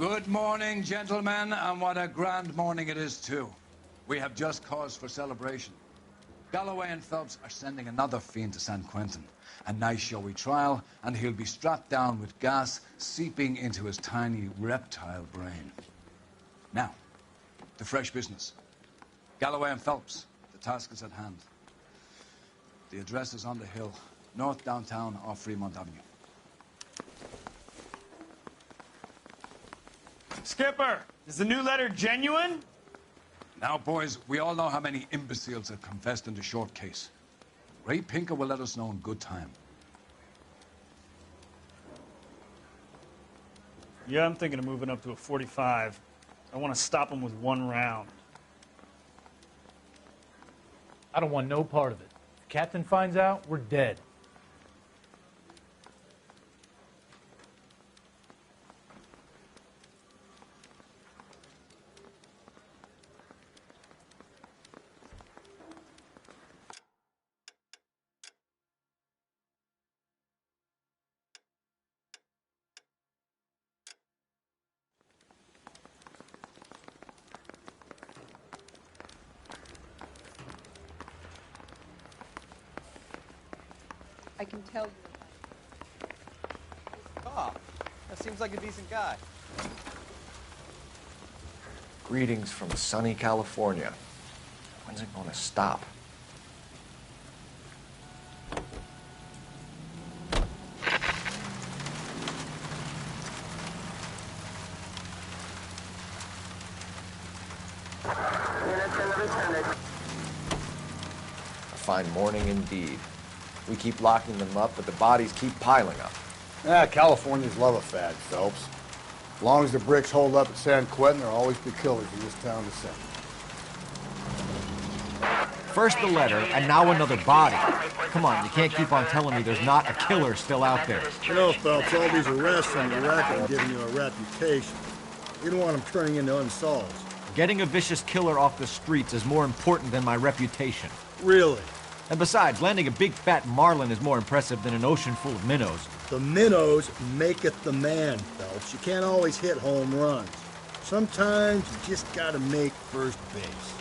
Good morning, gentlemen, and what a grand morning it is, too. We have just cause for celebration. Galloway and Phelps are sending another fiend to San Quentin. A nice showy trial, and he'll be strapped down with gas seeping into his tiny reptile brain. Now, the fresh business. Galloway and Phelps, the task is at hand. The address is on the hill, north downtown off Fremont Avenue. Skipper, is the new letter genuine? Now, boys, we all know how many imbeciles have confessed in the short case. Ray Pinker will let us know in good time. Yeah, I'm thinking of moving up to a 45. I want to stop him with one round. I don't want no part of it. If Captain finds out, we're dead. I can tell you. Oh, that seems like a decent guy. Greetings from sunny California. When's it going to stop? A fine morning indeed. We keep locking them up, but the bodies keep piling up. Yeah, Californians love a fad, Phelps. As long as the bricks hold up at San Quentin, there'll always be killers in this town to send. First the letter, and now another body. Come on, you can't keep on telling me there's not a killer still out there. You know, Phelps, all these arrests on your record are giving you a reputation. You don't want them turning into unsolved. Getting a vicious killer off the streets is more important than my reputation. Really? And besides, landing a big fat marlin is more impressive than an ocean full of minnows. The minnows maketh the man, Phelps. You can't always hit home runs. Sometimes you just gotta make first base.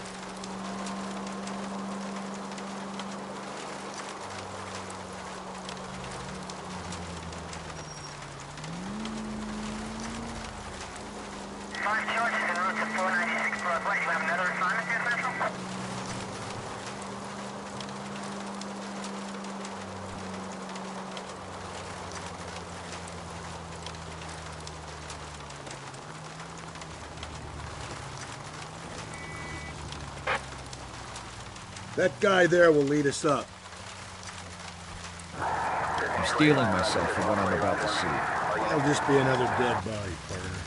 That guy there will lead us up. I'm steeling myself for what I'm about to see. That'll just be another dead body, partner.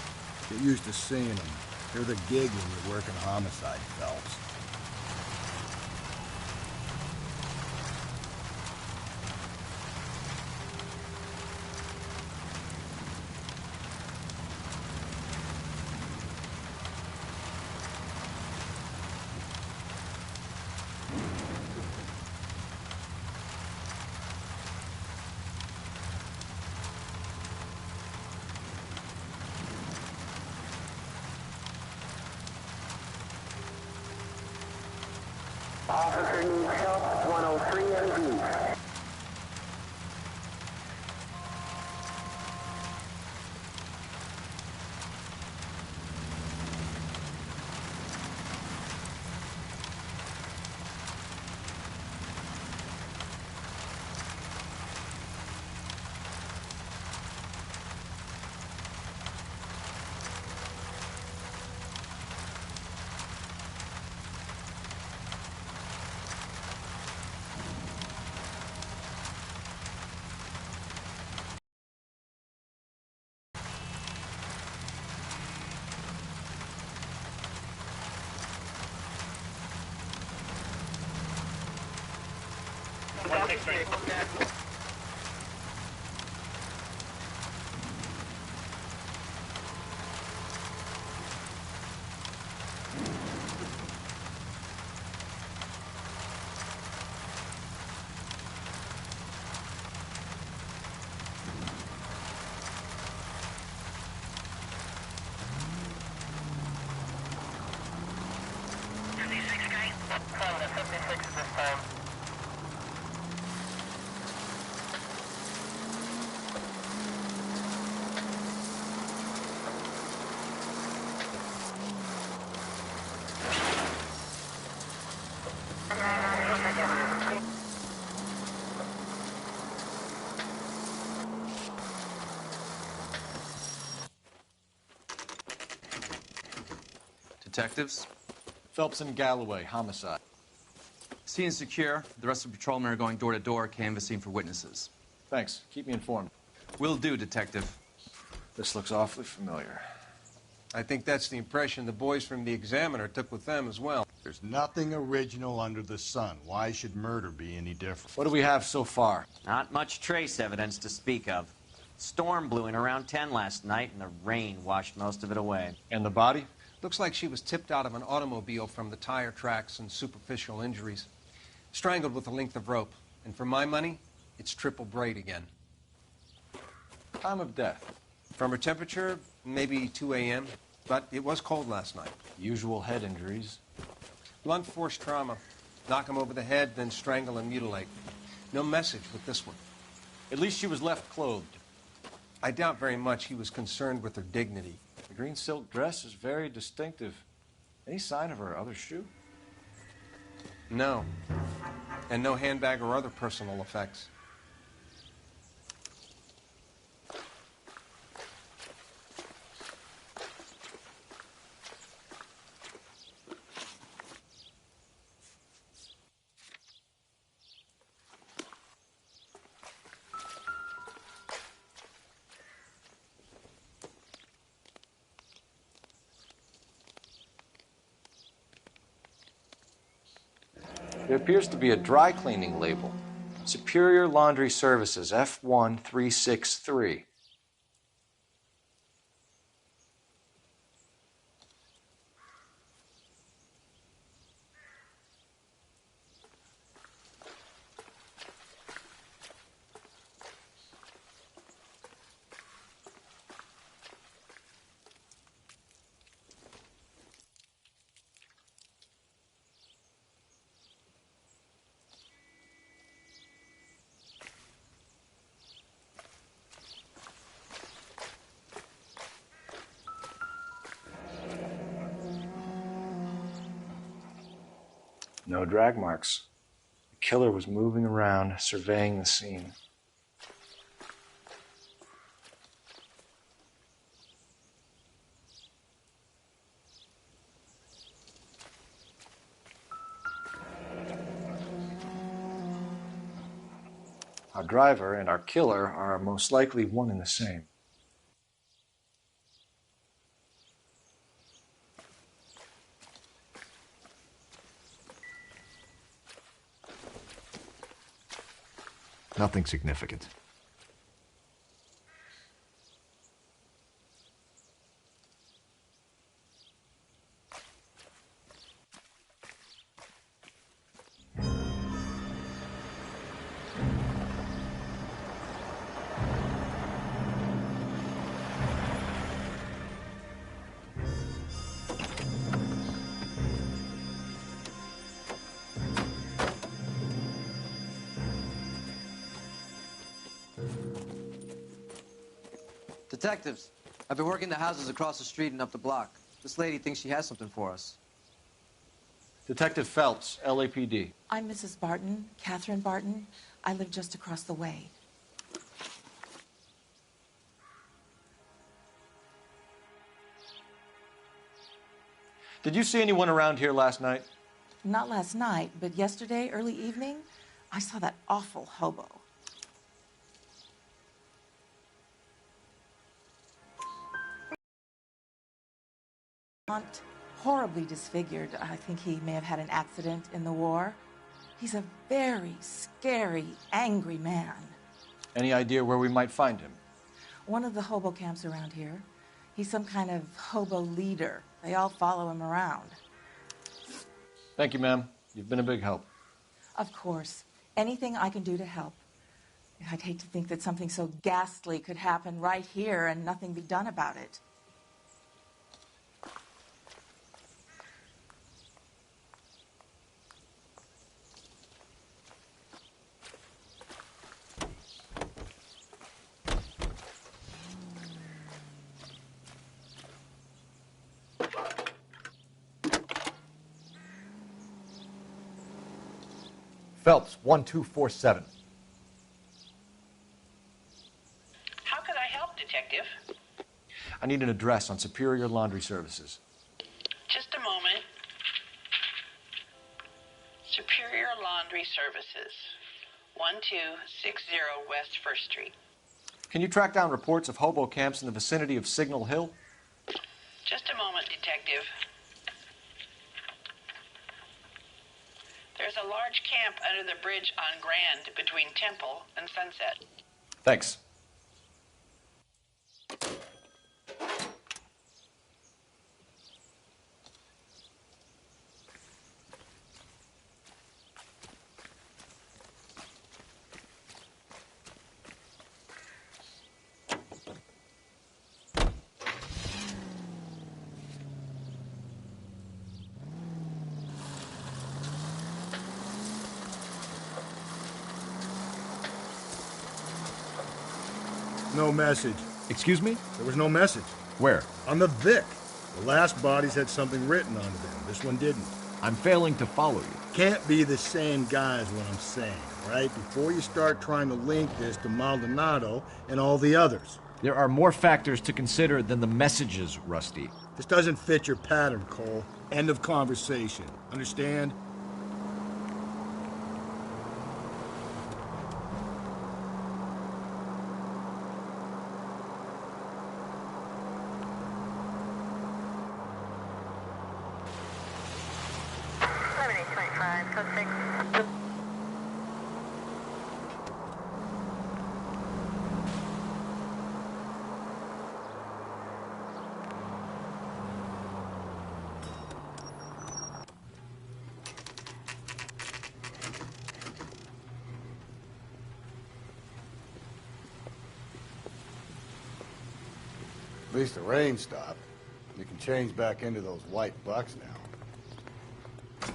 Get used to seeing them. They're the gig when you're working homicide, Phelps. Officer needs help, 103 MD. Detectives? Phelps and Galloway, homicide. Scene is secure. The rest of the patrolmen are going door to door, canvassing for witnesses. Thanks. Keep me informed. Will do, Detective. This looks awfully familiar. I think that's the impression the boys from the Examiner took with them as well. There's nothing original under the sun. Why should murder be any different? What do we have so far? Not much trace evidence to speak of. Storm blew in around 10 last night, and the rain washed most of it away. And the body? Looks like she was tipped out of an automobile from the tire tracks and superficial injuries. Strangled with a length of rope. And for my money, it's triple braid again. Time of death? From her temperature, maybe 2 a.m., but it was cold last night. Usual head injuries. Blunt force trauma. Knock him over the head, then strangle and mutilate. No message with this one. At least she was left clothed. I doubt very much he was concerned with her dignity. The green silk dress is very distinctive. Any sign of her other shoe? No. And no handbag or other personal effects. There appears to be a dry cleaning label. Superior Laundry Services, F1363. No drag marks. The killer was moving around, surveying the scene. Our driver and our killer are most likely one and the same. Nothing significant. Detectives, I've been working the houses across the street and up the block. This lady thinks she has something for us. Detective Phelps, LAPD. I'm Mrs. Barton, Catherine Barton. I live just across the way. Did you see anyone around here last night? Not last night, but yesterday, early evening, I saw that awful hobo. Horribly disfigured. I think he may have had an accident in the war. He's a very scary, angry man. Any idea where we might find him? One of the hobo camps around here. He's some kind of hobo leader. They all follow him around. Thank you, ma'am. You've been a big help. Of course. Anything I can do to help. I'd hate to think that something so ghastly could happen right here and nothing be done about it. Phelps, 1247. How can I help, Detective? I need an address on Superior Laundry Services. Just a moment. Laundry Services, 1260 West 1st Street. Can you track down reports of hobo camps in the vicinity of Signal Hill? Just a moment, Detective. There's a large camp under the bridge on Grand between Temple and Sunset. Thanks. No message. Excuse me? There was no message. Where? On the Vic. The last bodies had something written onto them. This one didn't. I'm failing to follow you. Can't be the same guy is what I'm saying, right? Before you start trying to link this to Maldonado and all the others. There are more factors to consider than the messages, Rusty. This doesn't fit your pattern, Cole. End of conversation. Understand? At least the rain stopped. You can change back into those white bucks now.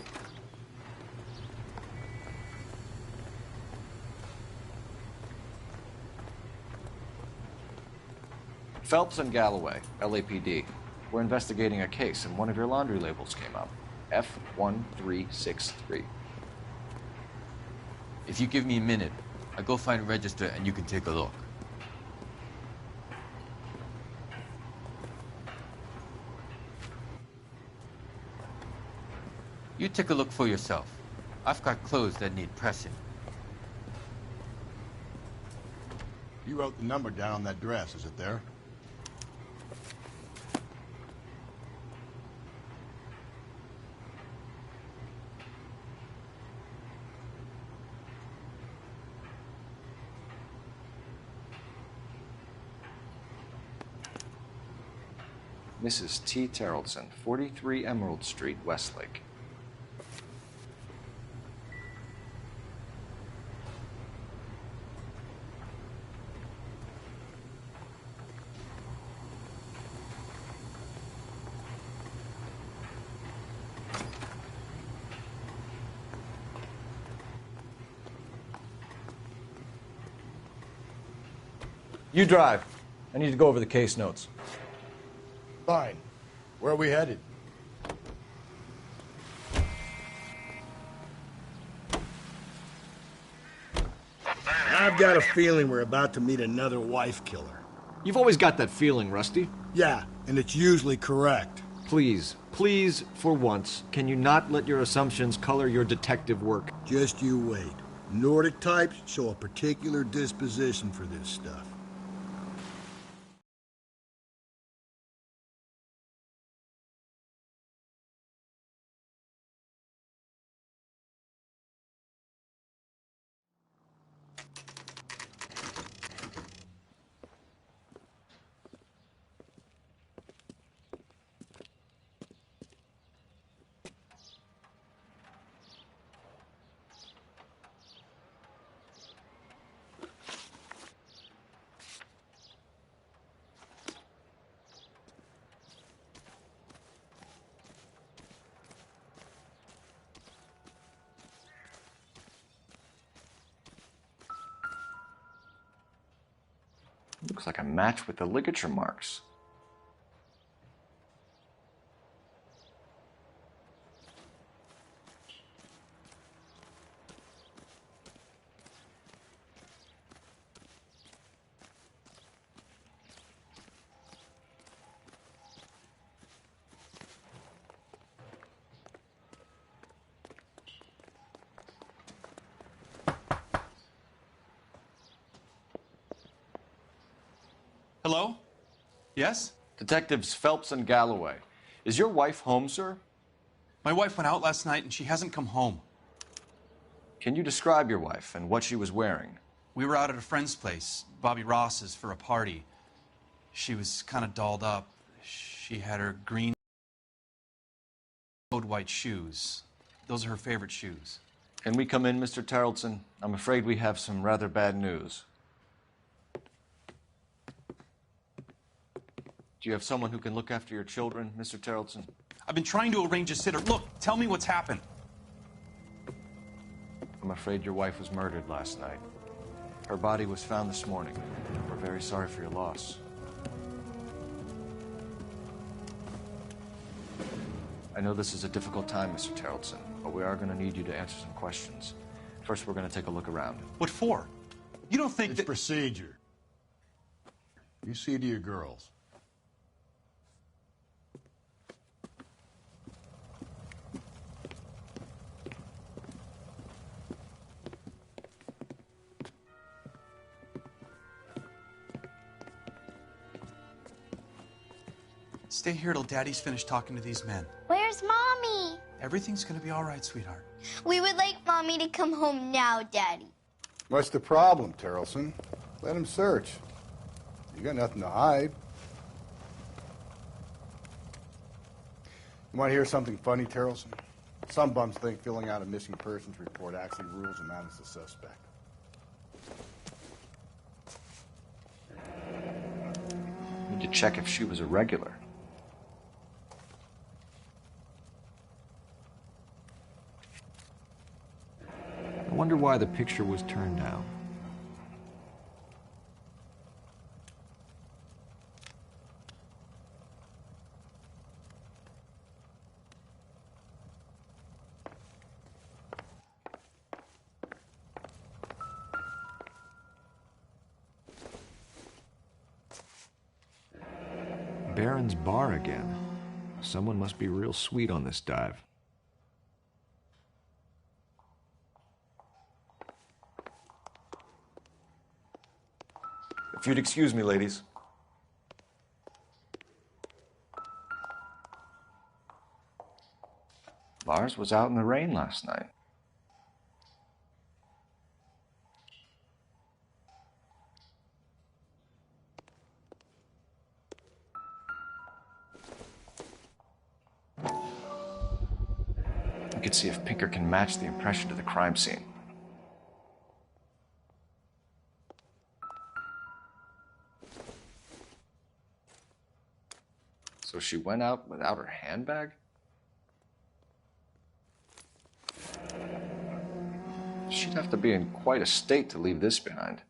Phelps and Galloway, LAPD. We're investigating a case, and one of your laundry labels came up. F1363. If you give me a minute, I'll go find a register and you can take a look. You take a look for yourself. I've got clothes that need pressing. You wrote the number down on that dress, is it there? Mrs. T. Terrellson, 43 Emerald Street, Westlake. You drive. I need to go over the case notes. Fine. Where are we headed? I've got a feeling we're about to meet another wife killer. You've always got that feeling, Rusty. Yeah, and it's usually correct. Please, please, for once, can you not let your assumptions color your detective work? Just you wait. Nordic types show a particular disposition for this stuff. Looks like a match with the ligature marks. Hello? Yes? Detectives Phelps and Galloway. Is your wife home, sir? My wife went out last night and she hasn't come home. Can you describe your wife and what she was wearing? We were out at a friend's place, Bobby Ross's, for a party. She was kind of dolled up. She had her green white shoes. Those are her favorite shoes. Can we come in, Mr. Tarleton? I'm afraid we have some rather bad news. Do you have someone who can look after your children, Mr. Tarleton? I've been trying to arrange a sitter. Look, tell me what's happened. I'm afraid your wife was murdered last night. Her body was found this morning. We're very sorry for your loss. I know this is a difficult time, Mr. Tarleton, but we are going to need you to answer some questions. First, we're going to take a look around. What for? You don't think it's procedure. You see to your girls. Stay here till Daddy's finished talking to these men. Where's Mommy? Everything's gonna be all right, sweetheart. We would like Mommy to come home now, Daddy. What's the problem, Tarleton? Let him search. You got nothing to hide. You want to hear something funny, Tarleton? Some bums think filling out a missing persons report actually rules a man as a suspect. Need to check if she was a regular. I wonder why the picture was turned down. Baron's Bar again. Someone must be real sweet on this dive. If you'd excuse me, ladies. Lars was out in the rain last night. You could see if Pinker can match the impression to the crime scene. So she went out without her handbag? She'd have to be in quite a state to leave this behind.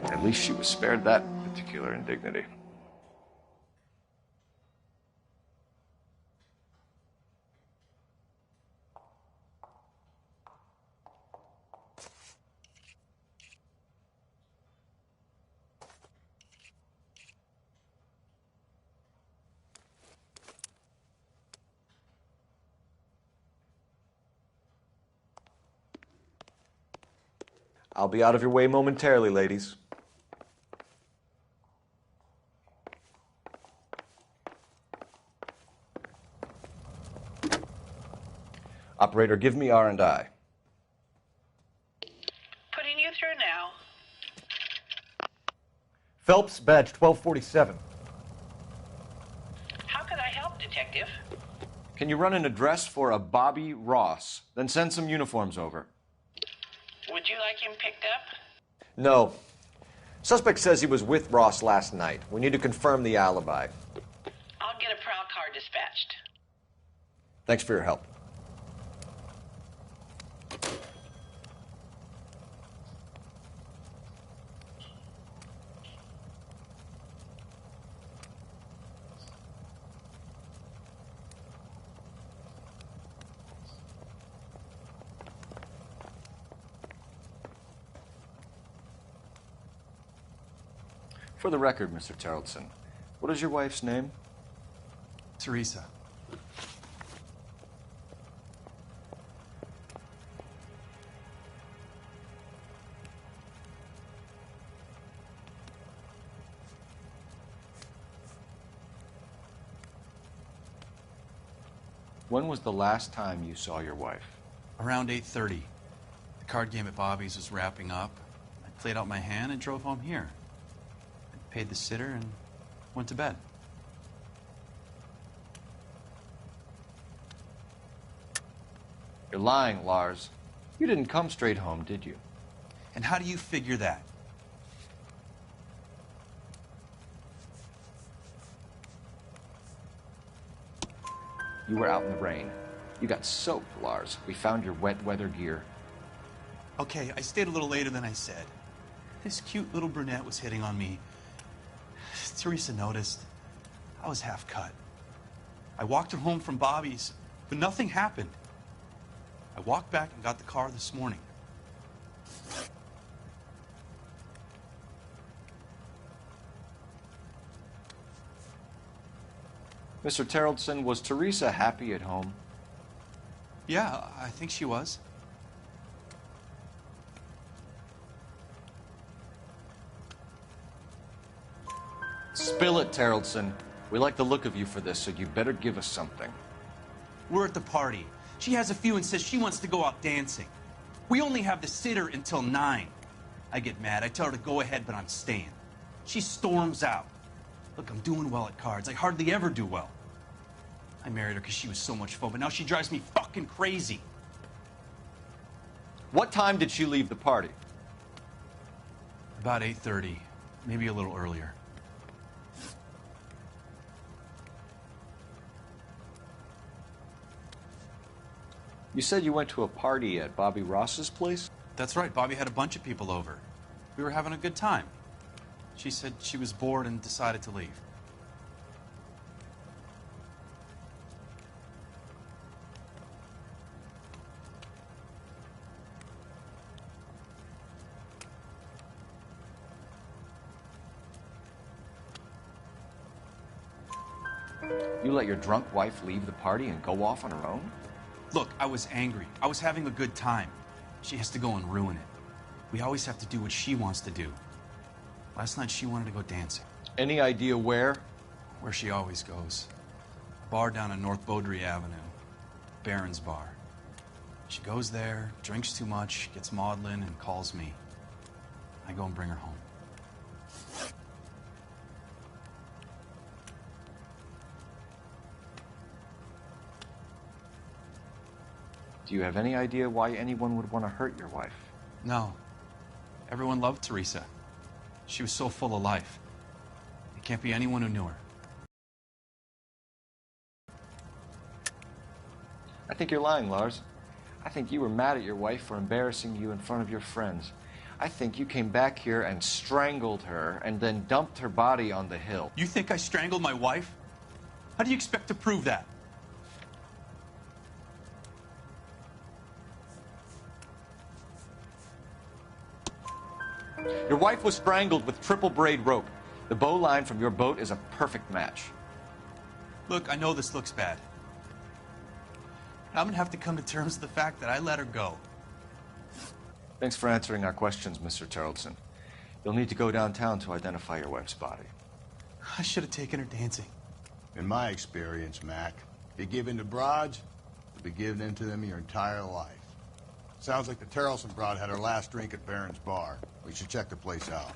At least she was spared that particular indignity. I'll be out of your way momentarily, ladies. Operator, give me R&I. Putting you through now. Phelps, badge 1247. How could I help, Detective? Can you run an address for a Bobby Ross? Then send some uniforms over. Would you like him picked up? No. Suspect says he was with Ross last night. We need to confirm the alibi. I'll get a prowl car dispatched. Thanks for your help. For the record, Mr. Tarleton, what is your wife's name? Teresa. When was the last time you saw your wife? Around 8:30. The card game at Bobby's was wrapping up. I played out my hand and drove home here. I paid the sitter and went to bed. You're lying, Lars. You didn't come straight home, did you? And how do you figure that? You were out in the rain. You got soaked, Lars. We found your wet weather gear. Okay, I stayed a little later than I said. This cute little brunette was hitting on me. Teresa noticed. I was half cut. I walked her home from Bobby's, but nothing happened. I walked back and got the car this morning. Mr. Terrellson, was Teresa happy at home? Yeah, I think she was. Spill it, Terrellson. We like the look of you for this, so you better give us something. We're at the party. She has a few and says she wants to go out dancing. We only have the sitter until 9. I get mad. I tell her to go ahead, but I'm staying. She storms out. Look, I'm doing well at cards. I hardly ever do well. I married her because she was so much fun, but now she drives me fucking crazy. What time did she leave the party? About 8:30, maybe a little earlier. You said you went to a party at Bobby Ross's place? That's right. Bobby had a bunch of people over. We were having a good time. She said she was bored and decided to leave. You let your drunk wife leave the party and go off on her own? Look, I was angry. I was having a good time. She has to go and ruin it. We always have to do what she wants to do. Last night she wanted to go dancing. Any idea where? Where she always goes. A bar down on North Beaudry Avenue. Barron's Bar. She goes there, drinks too much, gets maudlin, and calls me. I go and bring her home. Do you have any idea why anyone would want to hurt your wife? No. Everyone loved Teresa. She was so full of life. It can't be anyone who knew her. I think you're lying, Lars. I think you were mad at your wife for embarrassing you in front of your friends. I think you came back here and strangled her and then dumped her body on the hill. You think I strangled my wife? How do you expect to prove that? Your wife was strangled with triple braid rope. The bow line from your boat is a perfect match. Look, I know this looks bad. I'm gonna have to come to terms with the fact that I let her go. Thanks for answering our questions, Mr. Terrellson. You'll need to go downtown to identify your wife's body. I should have taken her dancing. In my experience, Mac, if you give in to broads, you'll be giving in to them your entire life. Sounds like the Terrellson broad had her last drink at Barron's Bar. We should check the place out.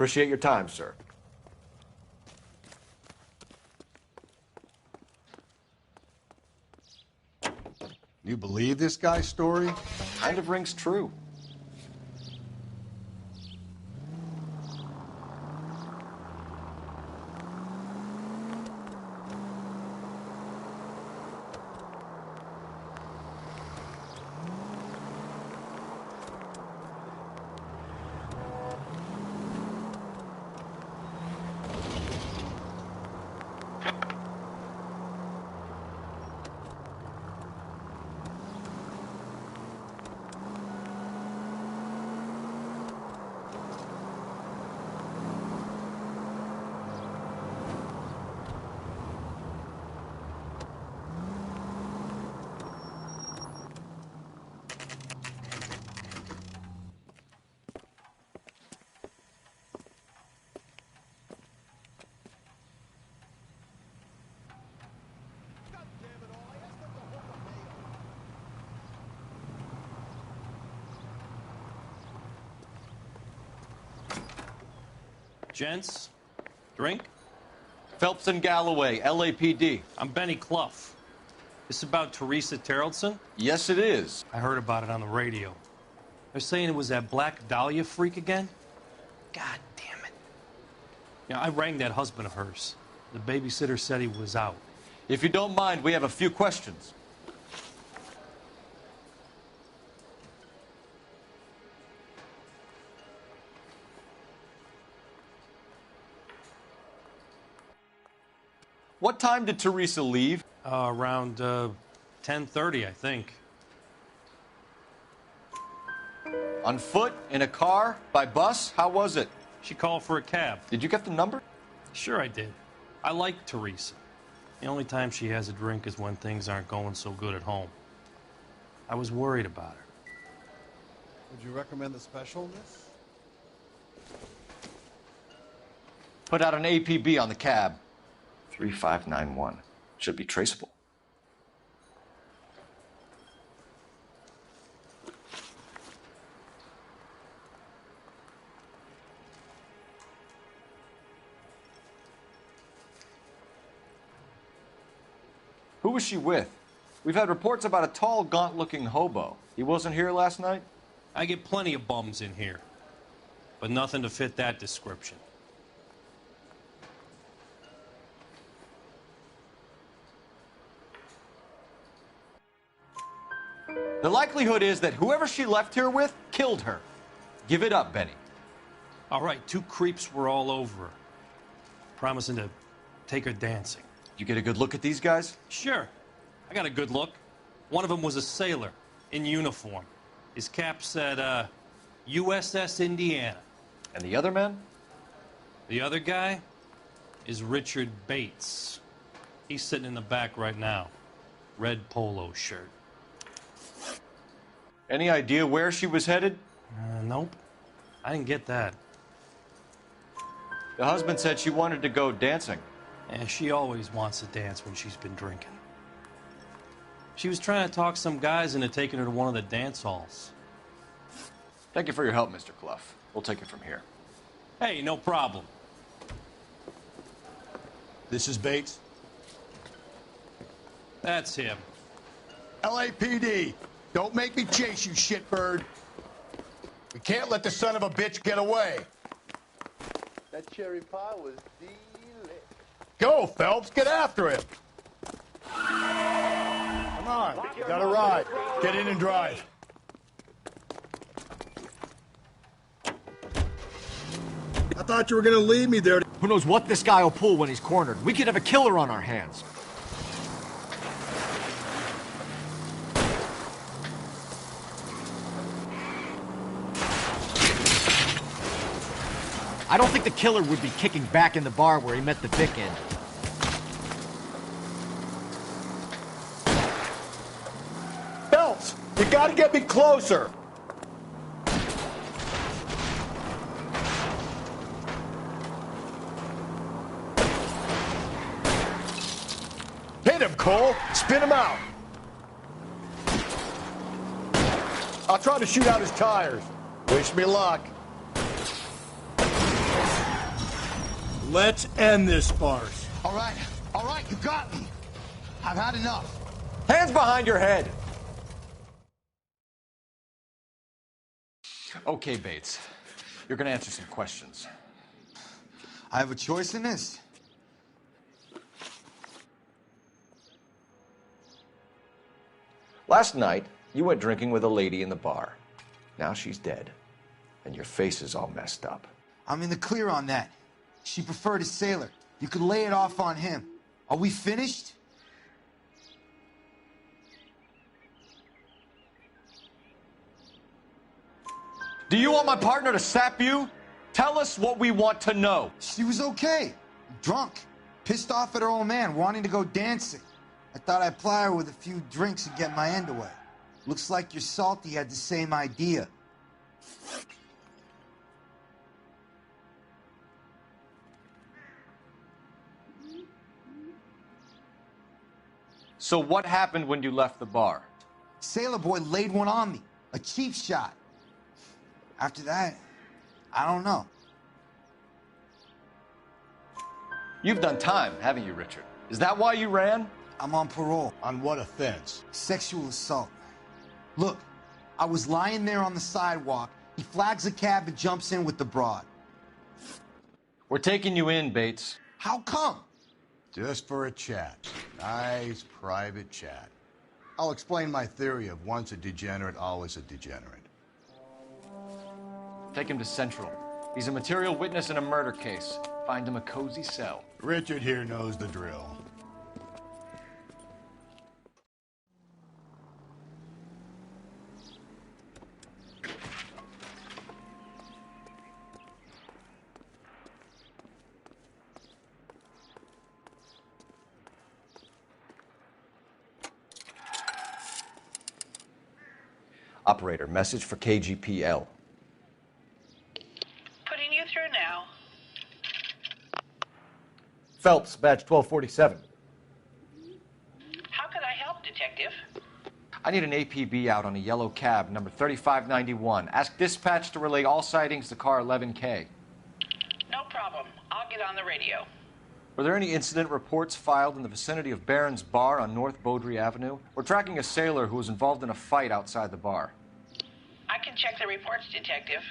Appreciate your time, sir. You believe this guy's story? Kind of rings true. Gents, drink? Phelps and Galloway, LAPD. I'm Benny Clough. This about Teresa Terrellson? Yes, it is. I heard about it on the radio. They're saying it was that Black Dahlia freak again? God damn it. Yeah, I rang that husband of hers. The babysitter said he was out. If you don't mind, we have a few questions. What time did Teresa leave? Around 10:30, I think. On foot? In a car? By bus? How was it? She called for a cab. Did you get the number? Sure I did. I like Teresa. The only time she has a drink is when things aren't going so good at home. I was worried about her. Would you recommend the special in this? Put out an APB on the cab. 3591. Should be traceable. Who was she with? We've had reports about a tall, gaunt-looking hobo. He wasn't here last night? I get plenty of bums in here, but nothing to fit that description. The likelihood is that whoever she left here with killed her. Give it up, Benny. All right, 2 creeps were all over her, promising to take her dancing. You get a good look at these guys? Sure. I got a good look. One of them was a sailor in uniform. His cap said, USS Indiana. And the other man? The other guy is Richard Bates. He's sitting in the back right now. Red polo shirt. Any idea where she was headed? Nope. I didn't get that. The husband said she wanted to go dancing. And she always wants to dance when she's been drinking. She was trying to talk some guys into taking her to one of the dance halls. Thank you for your help, Mr. Clough. We'll take it from here. Hey, no problem. This is Bates. That's him. LAPD, don't make me chase you, shitbird. We can't let the son of a bitch get away. That cherry pie was delicious. Go, Phelps, get after him. Come on, you got a ride. Get in and drive. I thought you were going to leave me there. Who knows what this guy will pull when he's cornered? We could have a killer on our hands. I don't think the killer would be kicking back in the bar where he met the Vic end. Phelps, you got to get me closer. Hit him, Cole. Spin him out. I'll try to shoot out his tires. Wish me luck. Let's end this farce. All right, you got me. I've had enough. Hands behind your head. Okay, Bates. You're going to answer some questions. I have a choice in this. Last night, you went drinking with a lady in the bar. Now she's dead, and your face is all messed up. I'm in the clear on that. She preferred a sailor. You could lay it off on him. Are we finished? Do you want my partner to sap you? Tell us what we want to know. She was okay. Drunk. Pissed off at her old man, wanting to go dancing. I thought I'd ply her with a few drinks and get my end away. Looks like your Salty had the same idea. So what happened when you left the bar? Sailor boy laid one on me. A cheap shot. After that, I don't know. You've done time, haven't you, Richard? Is that why you ran? I'm on parole. On what offense? Sexual assault. Look, I was lying there on the sidewalk. He flags a cab and jumps in with the broad. We're taking you in, Bates. How come? Just for a chat. Nice private chat. I'll explain my theory of once a degenerate, always a degenerate. Take him to Central. He's a material witness in a murder case. Find him a cozy cell. Richard here knows the drill. Operator, message for KGPL. Putting you through now. Phelps, badge 1247. How could I help, Detective? I need an APB out on a yellow cab, number 3591. Ask dispatch to relay all sightings to car 11K. No problem. I'll get on the radio. Were there any incident reports filed in the vicinity of Barron's Bar on North Beaudry Avenue? We're tracking a sailor who was involved in a fight outside the bar. I can check the reports, Detective.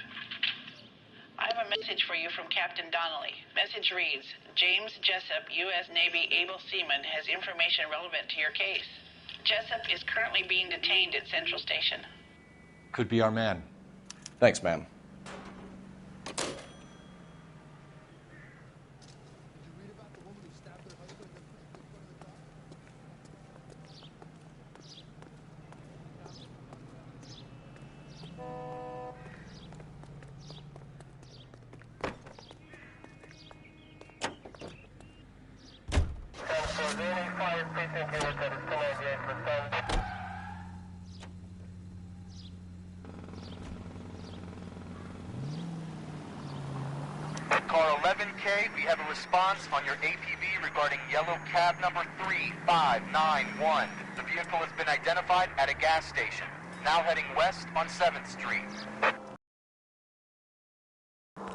I have a message for you from Captain Donnelly. Message reads, James Jessup, U.S. Navy able seaman, has information relevant to your case. Jessup is currently being detained at Central Station. Could be our man. Thanks, ma'am. Car 11K, we have a response on your APB regarding yellow cab number 3591. The vehicle has been identified at a gas station. Now heading west on 7th Street.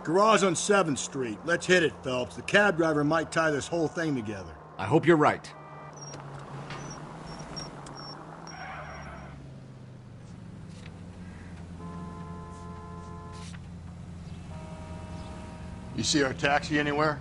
Garage on 7th Street. Let's hit it, Phelps. The cab driver might tie this whole thing together. I hope you're right. You see our taxi anywhere?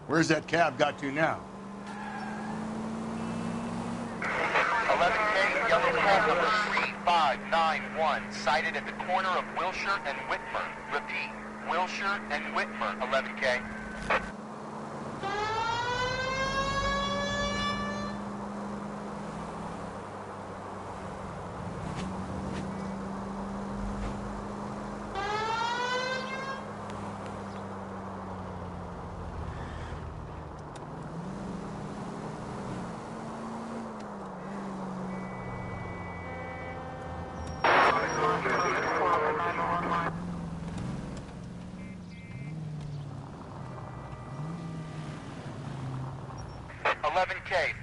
Where's that cab got to now? 11K, yellow cab number 3591, sighted at the corner of Wilshire and Whitmer. Repeat, Wilshire and Whitmer, 11K.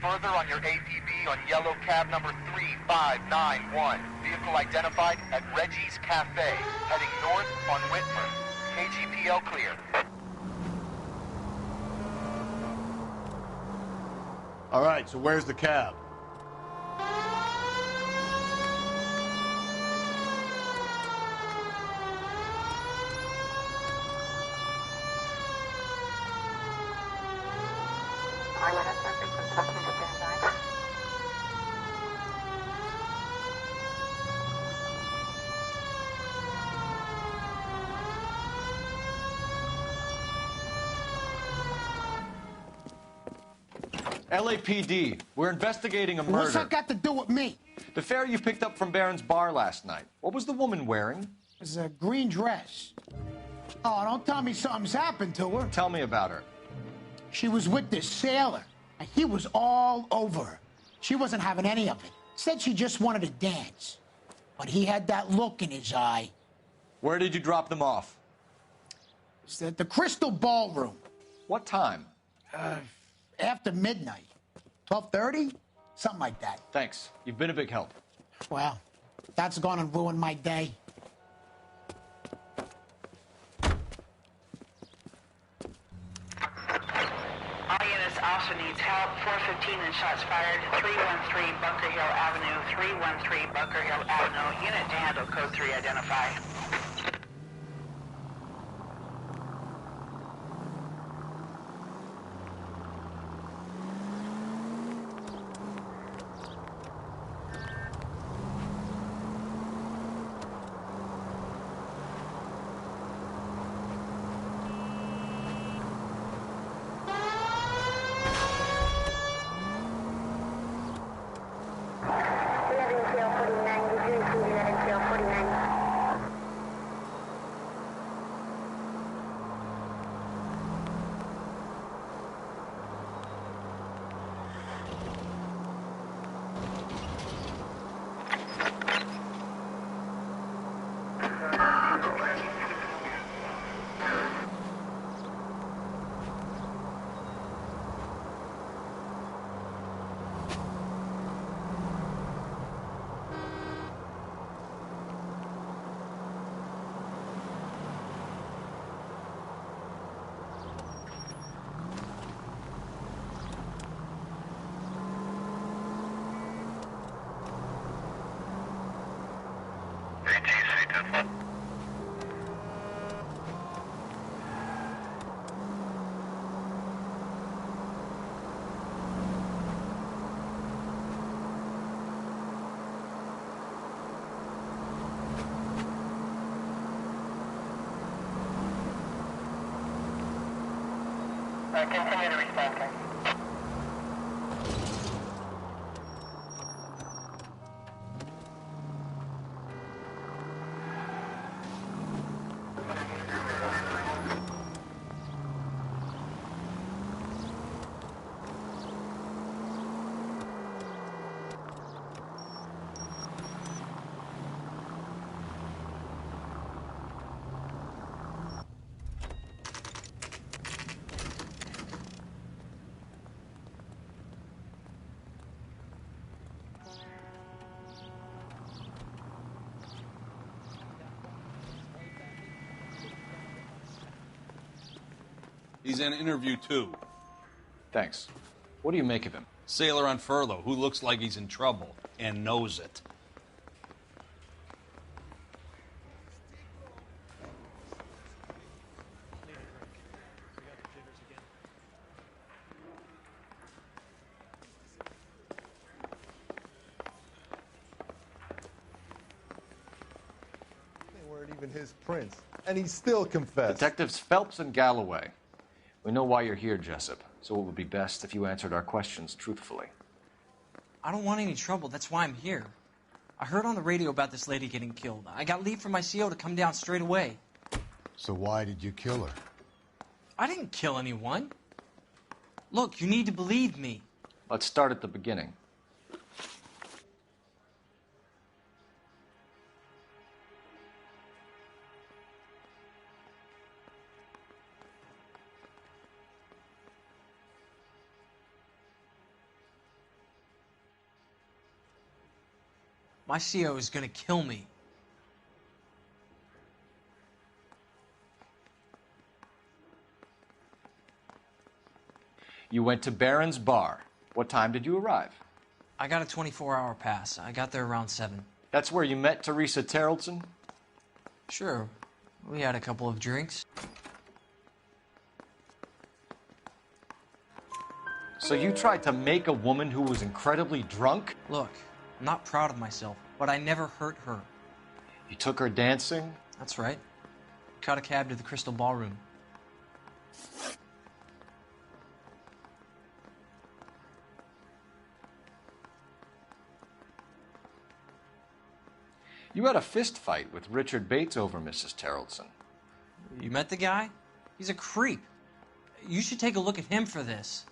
Further on your APB on yellow cab number 3591. Vehicle identified at Reggie's Cafe, heading north on Whitmer. KGPL clear. All right, so where's the cab? LAPD, we're investigating a murder. What's that got to do with me? The fare you picked up from Barron's Bar last night. What was the woman wearing? It was a green dress. Oh, don't tell me something's happened to her. Tell me about her. She was with this sailor, and he was all over her. She wasn't having any of it. Said she just wanted to dance. but he had that look in his eye. Where did you drop them off? It's at the Crystal Ballroom. What time? After midnight. 12:30? Something like that. Thanks. You've been a big help. Well, that's gonna ruin my day. All units, officer needs help. 415 and shots fired. 313 Bunker Hill Avenue. 313 Bunker Hill Avenue. Unit to handle code 3 identify. Continue to respond, thanks. He's in interview 2. Thanks. What do you make of him? Sailor on furlough who looks like he's in trouble and knows it. They weren't even his prints, and he still confessed. Detectives Phelps and Galloway. We know why you're here, Jessup, so it would be best if you answered our questions truthfully. I don't want any trouble. That's why I'm here. I heard on the radio about this lady getting killed. I got leave from my CO to come down straight away. So why did you kill her? I didn't kill anyone. Look, you need to believe me. Let's start at the beginning. My CO is gonna kill me. You went to Barron's Bar. What time did you arrive? I got a 24-hour pass. I got there around 7. That's where you met Teresa Terrelson? Sure. We had a couple of drinks. So you tried to make a woman who was incredibly drunk? Look, I'm not proud of myself, but I never hurt her. You took her dancing? That's right. Caught a cab to the Crystal Ballroom. You had a fist fight with Richard Bates over Mrs. Terrelson. You met the guy? He's a creep. You should take a look at him for this.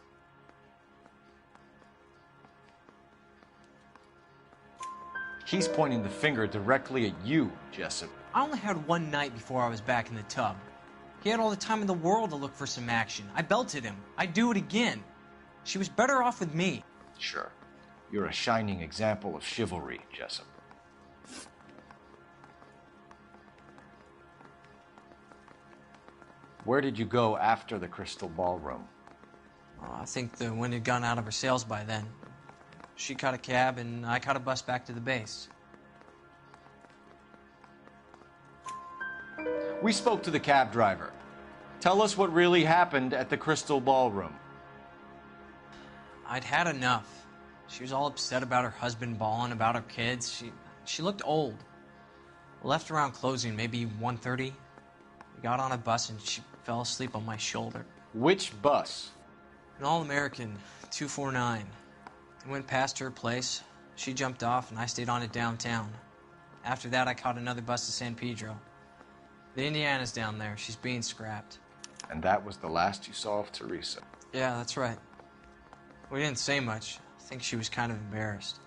He's pointing the finger directly at you, Jessup. I only had one night before I was back in the tub. He had all the time in the world to look for some action. I belted him. I'd do it again. She was better off with me. Sure. You're a shining example of chivalry, Jessup. Where did you go after the Crystal Ballroom? I think the wind had gone out of her sails by then. She caught a cab, and I caught a bus back to the base. We spoke to the cab driver. Tell us what really happened at the Crystal Ballroom. I'd had enough. She was all upset about her husband bawling about her kids. She looked old. We left around closing, maybe 1:30. We got on a bus, and she fell asleep on my shoulder. Which bus? An All-American, 249. I went past her place. She jumped off, and I stayed on it downtown. After that, I caught another bus to San Pedro. The Indiana's down there. She's being scrapped. And that was the last you saw of Teresa? Yeah, that's right. We didn't say much. I think she was kind of embarrassed.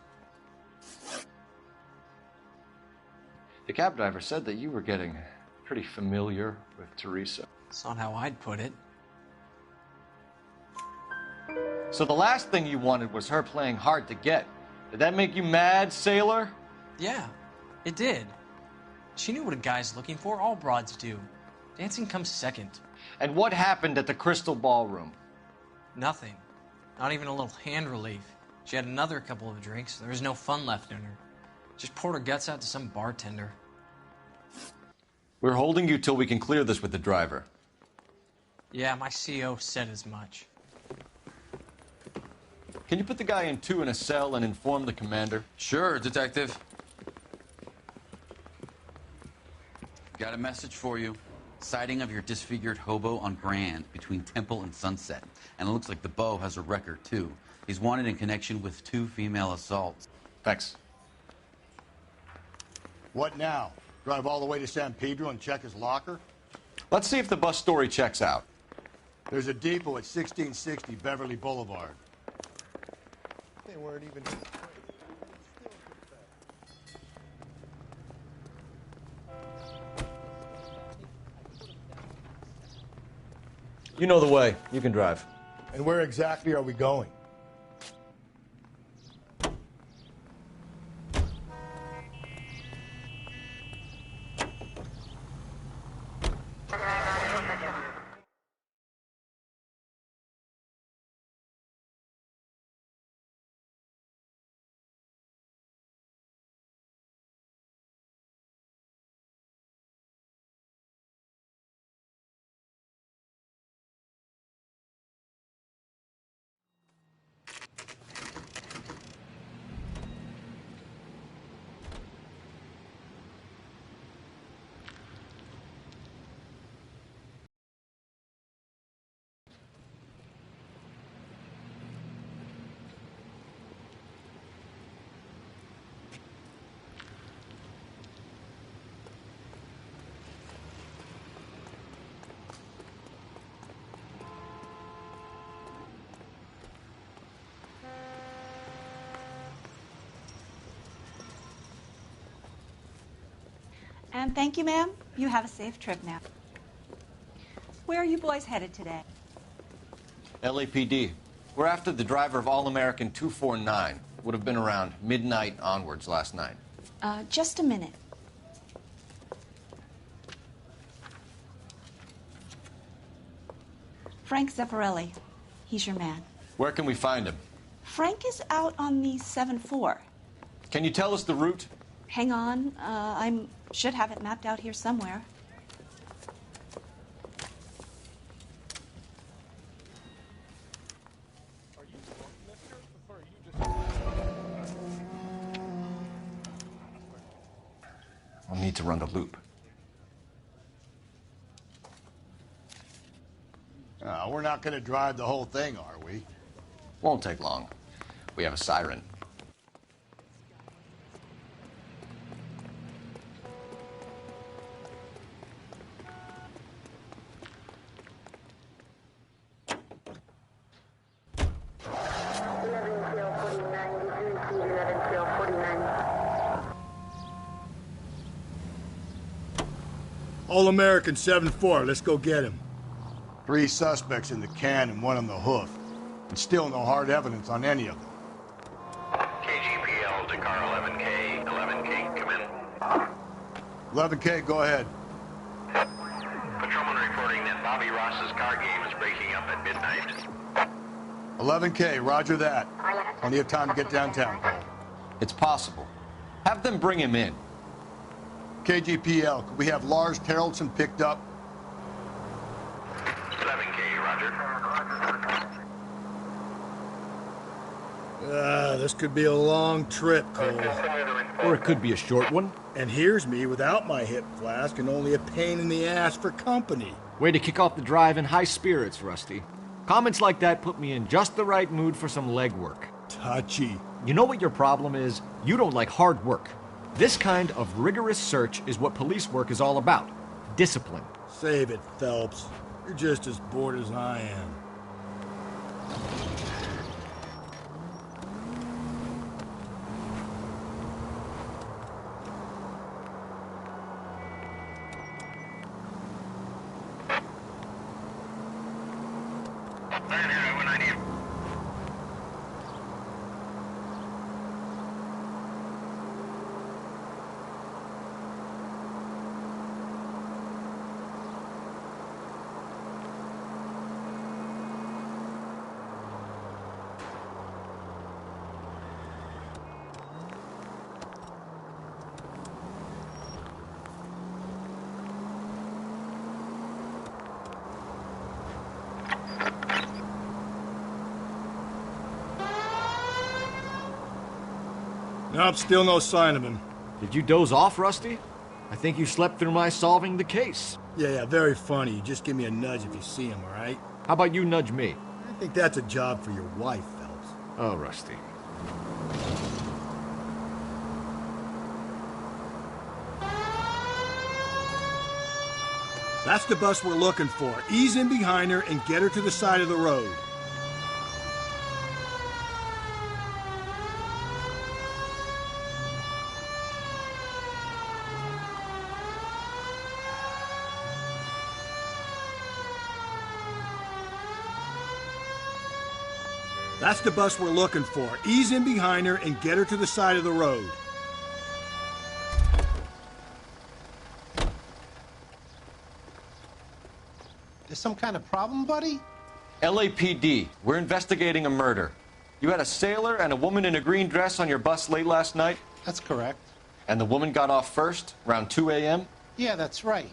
The cab driver said that you were getting pretty familiar with Teresa. That's not how I'd put it. So the last thing you wanted was her playing hard to get. Did that make you mad, sailor? Yeah, it did. She knew what a guy's looking for. All broads do. Dancing comes second. And what happened at the Crystal Ballroom? Nothing. Not even a little hand relief. She had another couple of drinks. There was no fun left in her. Just poured her guts out to some bartender. We're holding you till we can clear this with the driver. Yeah, my CO said as much. Can you put the guy in two in a cell and inform the commander? Sure, Detective. Got a message for you. Sighting of your disfigured hobo on Grand between Temple and Sunset. And it looks like the Beau has a record, too. He's wanted in connection with 2 female assaults. Thanks. What now? Drive all the way to San Pedro and check his locker? Let's see if the bus story checks out. There's a depot at 1660 Beverly Boulevard. They weren't even... You know the way. You can drive. And where exactly are we going? And thank you, ma'am. You have a safe trip now. Where are you boys headed today? LAPD. We're after the driver of All-American 249. Would have been around midnight onwards last night. Just a minute. Frank Zeffirelli. He's your man. Where can we find him? Frank is out on the 7-4. Can you tell us the route? Hang on. I should have it mapped out here somewhere. I'll need to run the loop. We're not going to drive the whole thing, are we? Won't take long. We have a siren. All-American 7-4. Let's go get him. 3 suspects in the can and 1 on the hoof. And still no hard evidence on any of them. KGPL to car 11K. 11K, come in. 11K, go ahead. Patrolman reporting that Bobby Ross's car game is breaking up at midnight. 11K, roger that. Plenty of time to get downtown, Cole. It's possible. Have them bring him in. KGPL, could we have Lars Terrelson picked up? 11K, roger. This could be a long trip, Cole. Or it could be a short one. And here's me without my hip flask and only a pain in the ass for company. Way to kick off the drive in high spirits, Rusty. Comments like that put me in just the right mood for some legwork. Touchy. You know what your problem is? You don't like hard work. This kind of rigorous search is what police work is all about. Discipline. Save it, Phelps. You're just as bored as I am. Nope, still no sign of him. Did you doze off, Rusty? I think you slept through my solving the case. Yeah, very funny. Just give me a nudge if you see him, all right? How about you nudge me? I think that's a job for your wife, Phelps. Oh, Rusty. That's the bus we're looking for. Ease in behind her and get her to the side of the road. That's the bus we're looking for. Ease in behind her and get her to the side of the road. There's some kind of problem, buddy? LAPD, we're investigating a murder. You had a sailor and a woman in a green dress on your bus late last night? That's correct. And the woman got off first, around 2 a.m.? Yeah, that's right.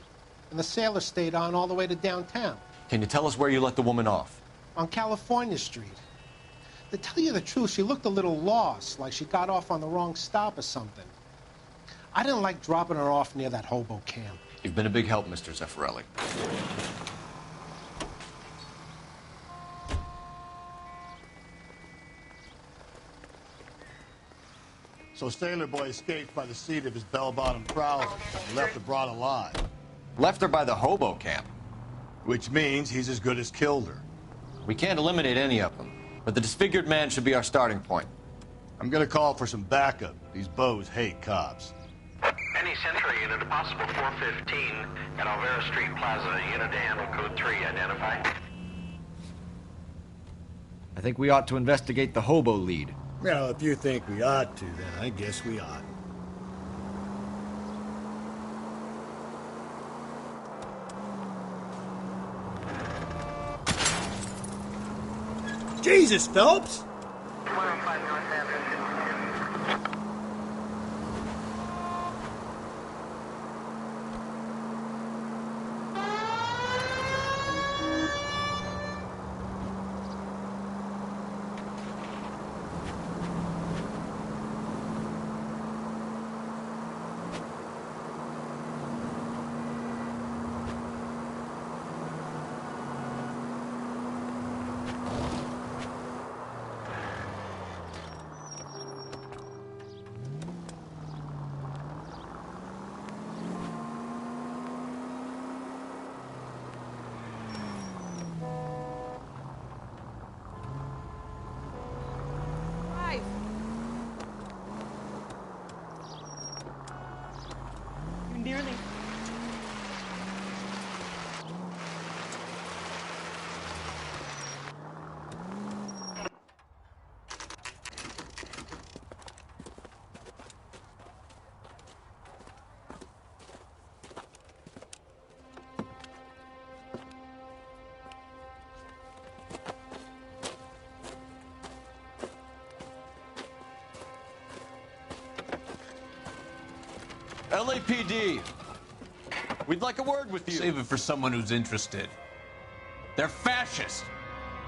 And the sailor stayed on all the way to downtown. Can you tell us where you let the woman off? On California Street. To tell you the truth, she looked a little lost, like she got off on the wrong stop or something. I didn't like dropping her off near that hobo camp. You've been a big help, Mr. Zeffirelli. So Sailor Boy escaped by the seat of his bell-bottom trousers and left the broad alive. Left her by the hobo camp. Which means he's as good as killed her. We can't eliminate any of them, but the disfigured man should be our starting point. I'm gonna call for some backup. These bows hate cops. Any Century unit, a possible 415 at Alvera Street Plaza. Unit to handle code 3, identify. I think we ought to investigate the hobo lead. Well, if you think we ought to, then I guess we ought. Jesus, Phelps! LAPD. We'd like a word with you. Save it for someone who's interested. They're fascists.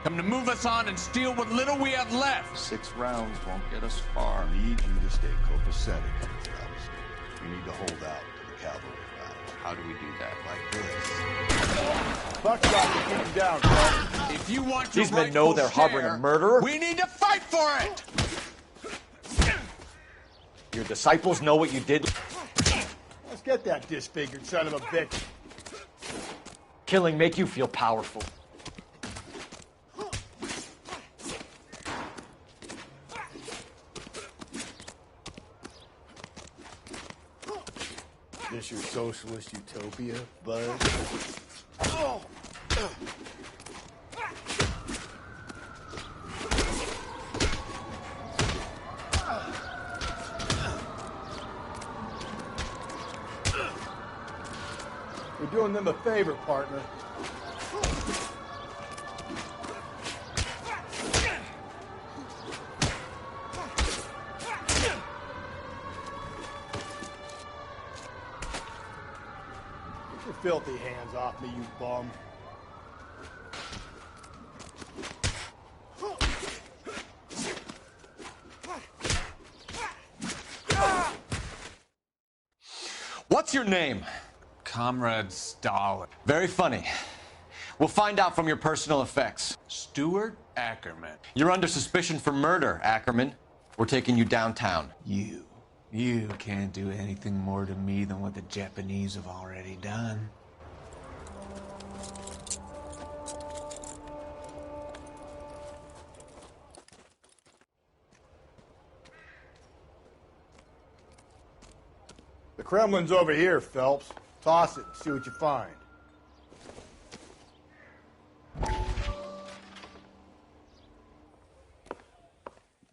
Come to move us on and steal what little we have left. 6 rounds won't get us far. I need you to stay copacetic, fellas. You need to hold out to the cavalry rounds. How do we do that? Like this. Buckshot to keep him down, fellas. If you want These men know they're harboring a murderer. We need to fight for it! Your disciples know what you did. Let's get that disfigured son of a bitch. Killing make you feel powerful. This your socialist utopia, bud? Oh. We're doing them a favor, partner. Get your filthy hands off me, you bum. What's your name? Comrade Stalin. Very funny. We'll find out from your personal effects. Stuart Ackerman. You're under suspicion for murder, Ackerman. We're taking you downtown. You can't do anything more to me than what the Japanese have already done. The Kremlin's over here, Phelps. Toss it and see what you find.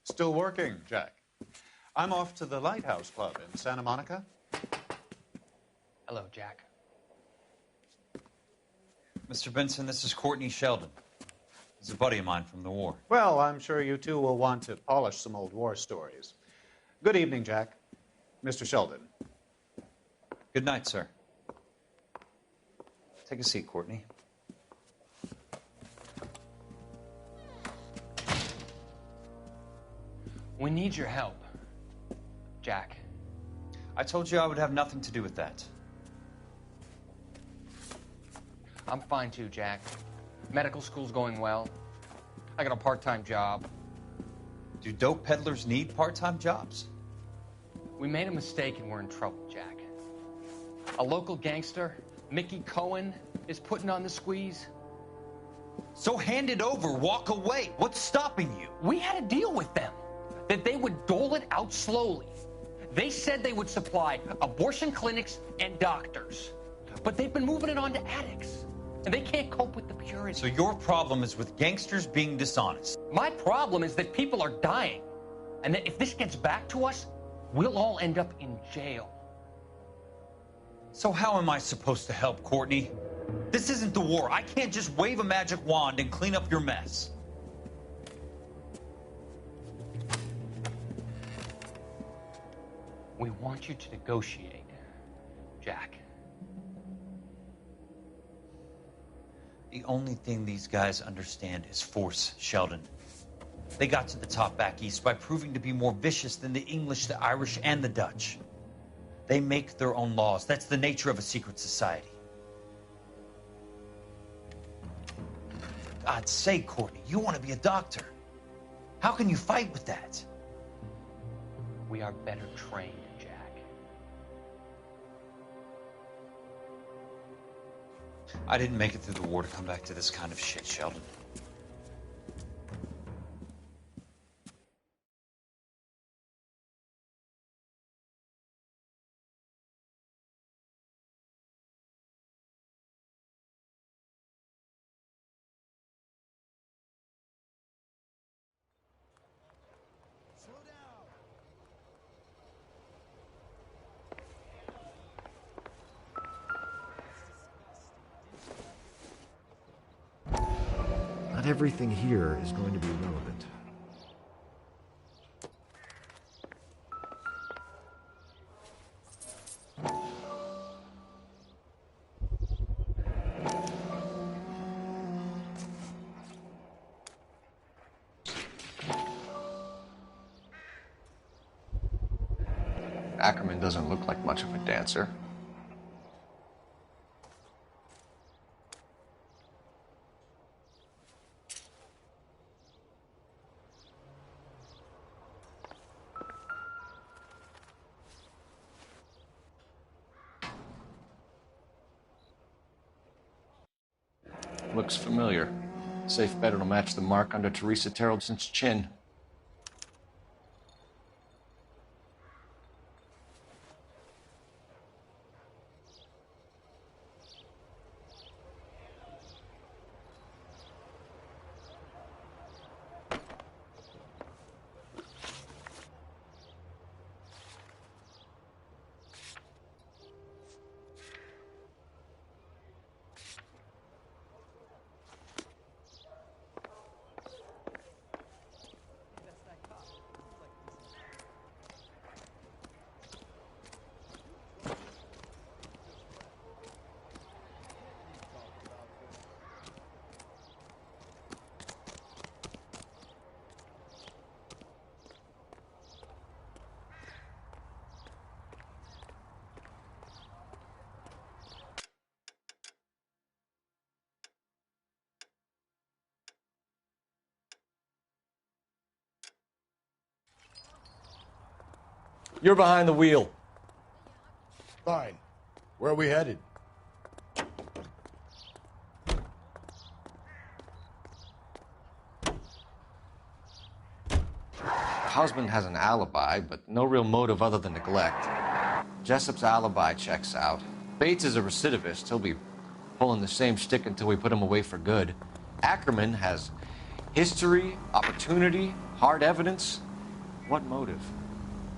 Still working, Jack. I'm off to the Lighthouse Club in Santa Monica. Hello, Jack. Mr. Benson, this is Courtney Sheldon. He's a buddy of mine from the war. Well, I'm sure you two will want to polish some old war stories. Good evening, Jack. Mr. Sheldon. Good night, sir. Take a seat, Courtney. We need your help, Jack. I told you I would have nothing to do with that. I'm fine too, Jack. Medical school's going well. I got a part-time job. Do dope peddlers need part-time jobs? We made a mistake and we're in trouble, Jack. A local gangster, Mickey Cohen, is putting on the squeeze. So hand it over, walk away. What's stopping you? We had a deal with them that they would dole it out slowly. They said they would supply abortion clinics and doctors, but they've been moving it on to addicts, and they can't cope with the purity. So your problem is with gangsters being dishonest. My problem is that people are dying, and that if this gets back to us, we'll all end up in jail. So how am I supposed to help, Courtney? This isn't the war. I can't just wave a magic wand and clean up your mess. We want you to negotiate, Jack. The only thing these guys understand is force, Sheldon. They got to the top back east by proving to be more vicious than the English, the Irish, and the Dutch. They make their own laws. That's the nature of a secret society. God's sake, Courtney, you want to be a doctor. How can you fight with that? We are better trained, Jack. I didn't make it through the war to come back to this kind of shit, Sheldon. Not everything here is going to be relevant. Ackerman doesn't look like much of a dancer. Looks familiar. Safe bet it'll match the mark under Teresa Terrelson's chin. You're behind the wheel. Fine. Where are we headed? The husband has an alibi, but no real motive other than neglect. Jessup's alibi checks out. Bates is a recidivist. He'll be pulling the same shtick until we put him away for good. Ackerman has history, opportunity, hard evidence. What motive?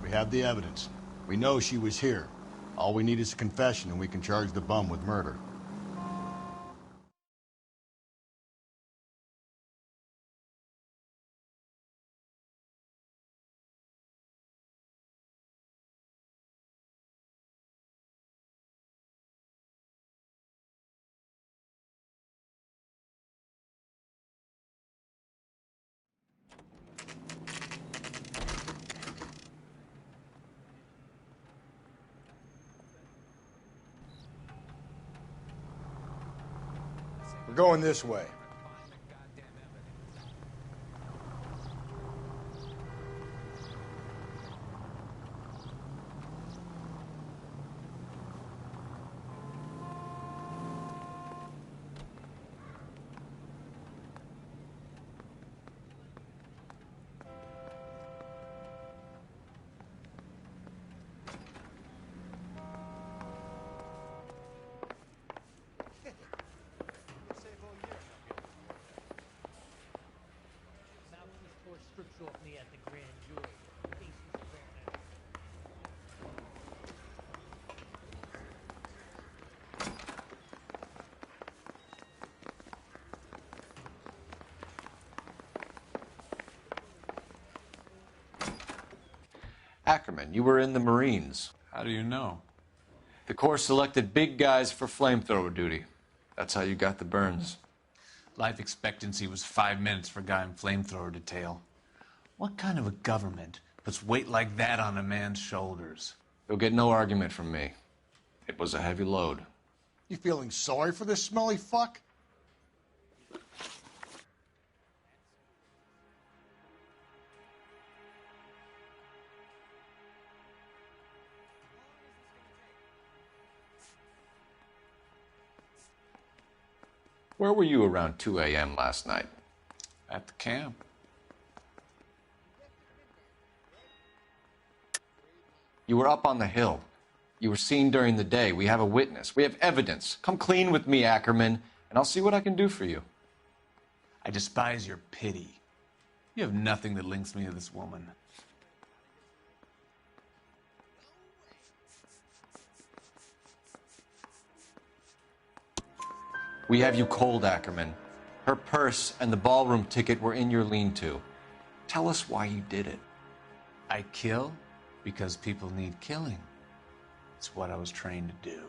We have the evidence. We know she was here. All we need is a confession, and we can charge the bum with murder. We're going this way. Ackerman, you were in the Marines. How do you know? The Corps selected big guys for flamethrower duty. That's how you got the burns. Life expectancy was 5 minutes for a guy in flamethrower detail. What kind of a government puts weight like that on a man's shoulders? You'll get no argument from me. It was a heavy load. You feeling sorry for this smelly fuck? Where were you around 2 a.m. last night? At the camp. You were up on the hill. You were seen during the day. We have a witness. We have evidence. Come clean with me, Ackerman, and I'll see what I can do for you. I despise your pity. You have nothing that links me to this woman. We have you cold, Ackerman. Her purse and the ballroom ticket were in your lean-to. Tell us why you did it. I kill because people need killing. It's what I was trained to do.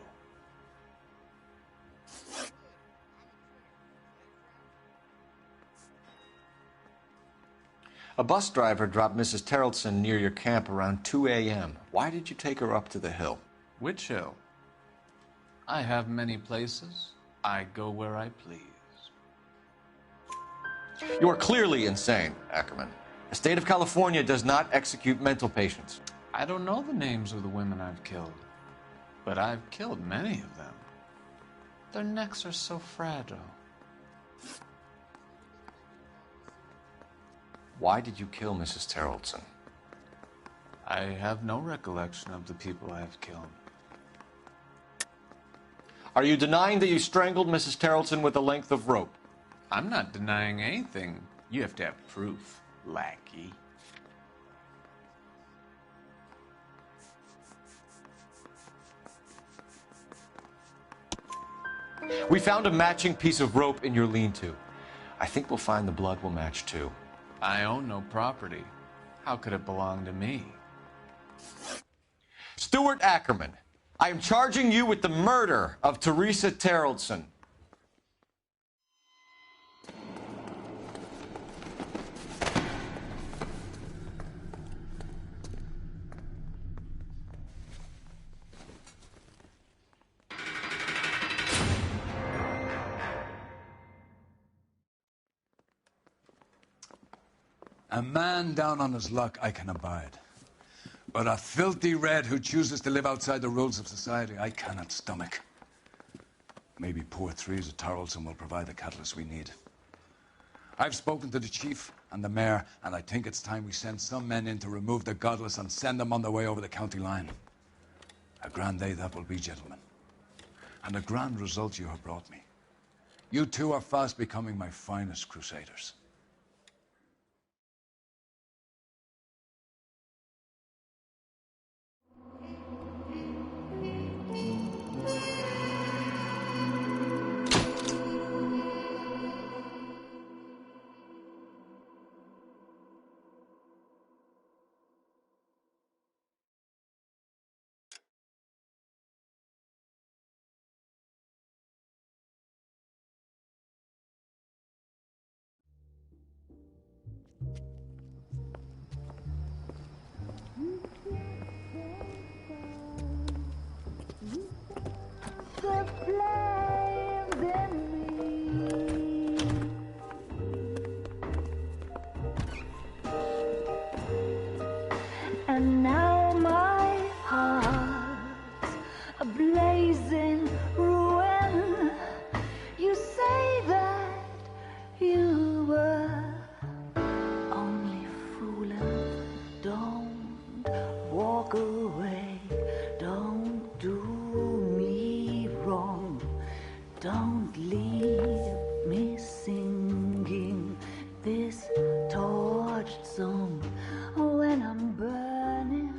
A bus driver dropped Mrs. Terrelson near your camp around 2 a.m. Why did you take her up to the hill? Which hill? I have many places. I go where I please. You are clearly insane, Ackerman. The state of California does not execute mental patients. I don't know the names of the women I've killed, but I've killed many of them. Their necks are so fragile. Why did you kill Mrs. Terrelson? I have no recollection of the people I have killed. Are you denying that you strangled Mrs. Terrelson with a length of rope? I'm not denying anything. You have to have proof, lackey. We found a matching piece of rope in your lean-to. I think we'll find the blood will match too. I own no property. How could it belong to me? Stuart Ackerman, I am charging you with the murder of Teresa Terrelson. A man down on his luck I can abide. But a filthy red who chooses to live outside the rules of society, I cannot stomach. Maybe poor Teresa Terrelson will provide the catalyst we need. I've spoken to the chief and the mayor, and I think it's time we send some men in to remove the godless and send them on their way over the county line. A grand day that will be, gentlemen. And a grand result you have brought me. You two are fast becoming my finest crusaders. And now my heart's a blazing ruin. You say that you were only fooling. Don't walk away. Don't do me wrong. Don't leave me singing this torched song when I'm burning.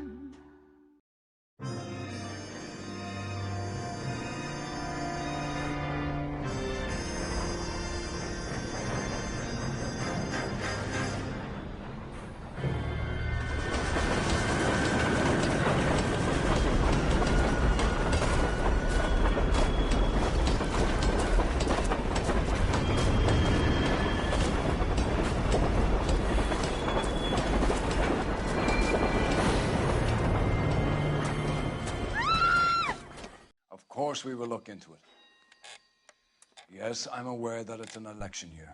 Of course we will look into it. Yes, I'm aware that it's an election year.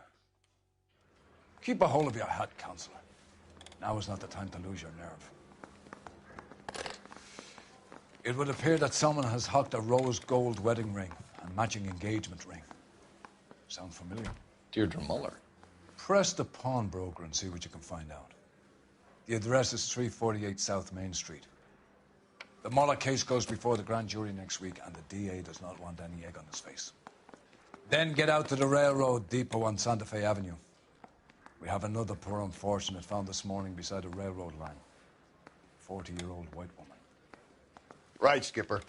Keep a hold of your hat, Counselor. Now is not the time to lose your nerve. It would appear that someone has hocked a rose gold wedding ring and matching engagement ring. Sound familiar? Deirdre Muller. Press the pawnbroker and see what you can find out. The address is 348 South Main Street. The Muller case goes before the grand jury next week, and the DA does not want any egg on his face. Then get out to the railroad depot on Santa Fe Avenue. We have another poor unfortunate found this morning beside a railroad line. 40-year-old white woman. Right, Skipper.